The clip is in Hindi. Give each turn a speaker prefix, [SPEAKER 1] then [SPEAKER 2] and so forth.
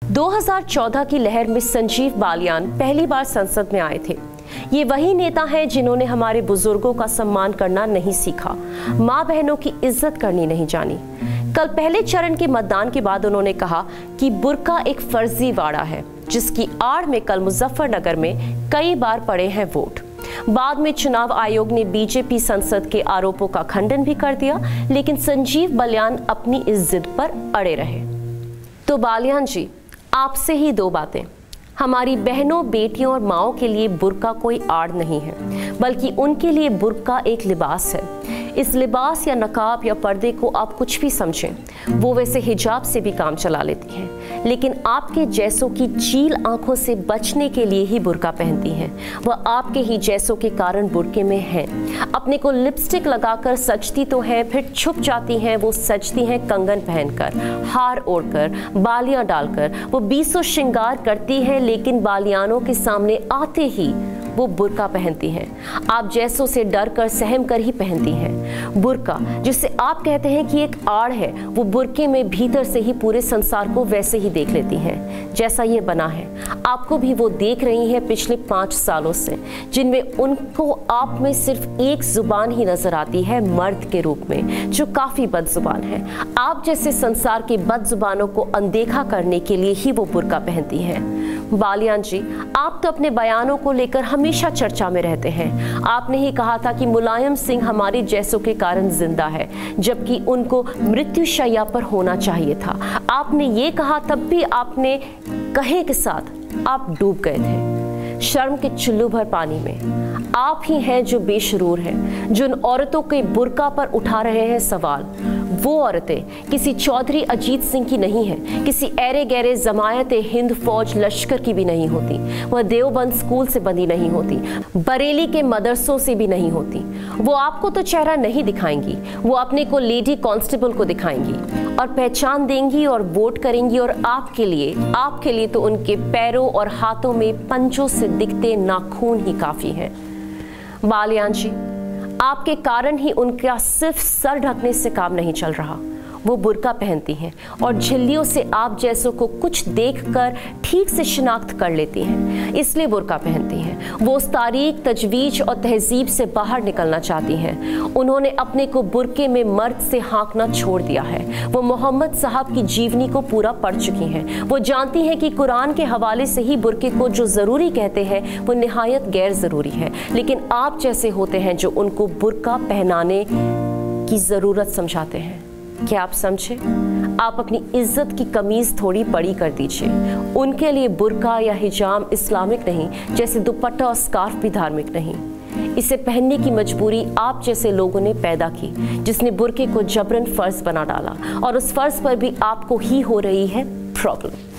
[SPEAKER 1] 2014 की लहर में संजीव बालियान पहली बार संसद में आए थे। ये वही नेता हैं जिन्होंने हमारे बुजुर्गों का सम्मान करना नहीं सीखा, माँ बहनों की इज्जत करनी नहीं जानी। कल पहले चरण के मतदान के बाद उन्होंने कहा कि बुर्का एक फर्जीवाड़ा है, जिसकी आड़ में कल मुजफ्फरनगर में कई बार पड़े हैं वोट। बाद में चुनाव आयोग ने बीजेपी संसद के आरोपों का खंडन भी कर दिया, लेकिन संजीव बालियान अपनी इस जिद पर अड़े रहे। तो बालियान जी, आपसे ही दो बातें। हमारी बहनों, बेटियों और माओं के लिए बुर्का कोई आड़ नहीं है, बल्कि उनके लिए बुर्का एक लिबास है। इस लिबास या नकाब या पर्दे को आप कुछ भी समझें, वो वैसे हिजाब से भी काम चला लेती हैं, लेकिन आपके जैसों की चील आंखों से बचने के लिए ही बुर्का पहनती हैं। वह आपके ही जैसों के कारण बुर्के में हैं। अपने को लिपस्टिक लगाकर सजती तो हैं, फिर छुप जाती हैं। वो सजती हैं कंगन पहनकर, हार ओढ़कर, बालियां डालकर। वो बीसों श्रृंगार करती हैं, लेकिन बालियानों के सामने आते ही वो बुर्का पहनती हैं। आप जैसों से डर कर, सहम कर ही पहनती हैं। बुर्का, जिसे आप कहते हैं कि एक आड़ है, वो बुर्के में भीतर से ही पूरे संसार को वैसे ही देख लेती हैं जैसा ये बना है। आपको भी वो देख रही हैं पिछले 5 सालों से, जिनमें उनको आप में सिर्फ एक जुबान ही नजर आती है, मर्द के रूप में, जो काफी बदजुबान है। आप जैसे संसार की बदजुबानों को अनदेखा करने के लिए ही वो बुर्का पहनती हैं। बालियान जी, आप तो अपने बयानों को लेकर हमेशा चर्चा में रहते हैं। आपने ही कहा था कि मुलायम सिंह हमारे जैसों के कारण जिंदा है, जबकि उनको मृत्युशैया पर होना चाहिए था। आपने ये कहा, तब भी आपने कहे के साथ आप डूब गए थे शर्म के चुल्लू भर पानी में। आप ही हैं जो बेशरूर हैं, जो उन औरतों के बुर्का पर उठा रहे हैं सवाल। वो औरतें किसी चौधरी अजीत सिंह की नहीं है, किसी ऐरे गैरे जमायत हिंद फौज लश्कर की भी नहीं होती। वह देवबंद स्कूल से बंधी नहीं होती, बरेली के मदरसों से भी नहीं होती। वो आपको तो चेहरा नहीं दिखाएंगी, वो अपने को लेडी कांस्टेबल को दिखाएंगी और पहचान देंगी और वोट करेंगी। और आपके लिए तो उनके पैरों और हाथों में पंजों से दिखते नाखून ही काफी हैं। बालियान जी, आपके कारण ही उनका सिर्फ सर ढकने से काम नहीं चल रहा। वो बुर्का पहनती हैं और झिल्लियों से आप जैसों को कुछ देखकर ठीक से शिनाख्त कर लेती हैं, इसलिए बुर्का पहनती हैं। वो उस तारीख, तजवीज और तहजीब से बाहर निकलना चाहती हैं। उन्होंने अपने को बुर्के में मर्द से हाँकना छोड़ दिया है। वो मोहम्मद साहब की जीवनी को पूरा पढ़ चुकी हैं। वो जानती हैं कि कुरान के हवाले से ही बुर्के को जो ज़रूरी कहते हैं, वो निहायत गैर ज़रूरी है। लेकिन आप जैसे होते हैं जो उनको बुर्का पहनाने की ज़रूरत समझाते हैं। क्या आप समझे? आप अपनी इज्जत की कमीज थोड़ी बड़ी कर दीजिए। उनके लिए बुर्का या हिजाब इस्लामिक नहीं, जैसे दुपट्टा और स्कार्फ भी धार्मिक नहीं। इसे पहनने की मजबूरी आप जैसे लोगों ने पैदा की, जिसने बुर्के को जबरन फर्ज बना डाला, और उस फर्ज पर भी आपको ही हो रही है प्रॉब्लम।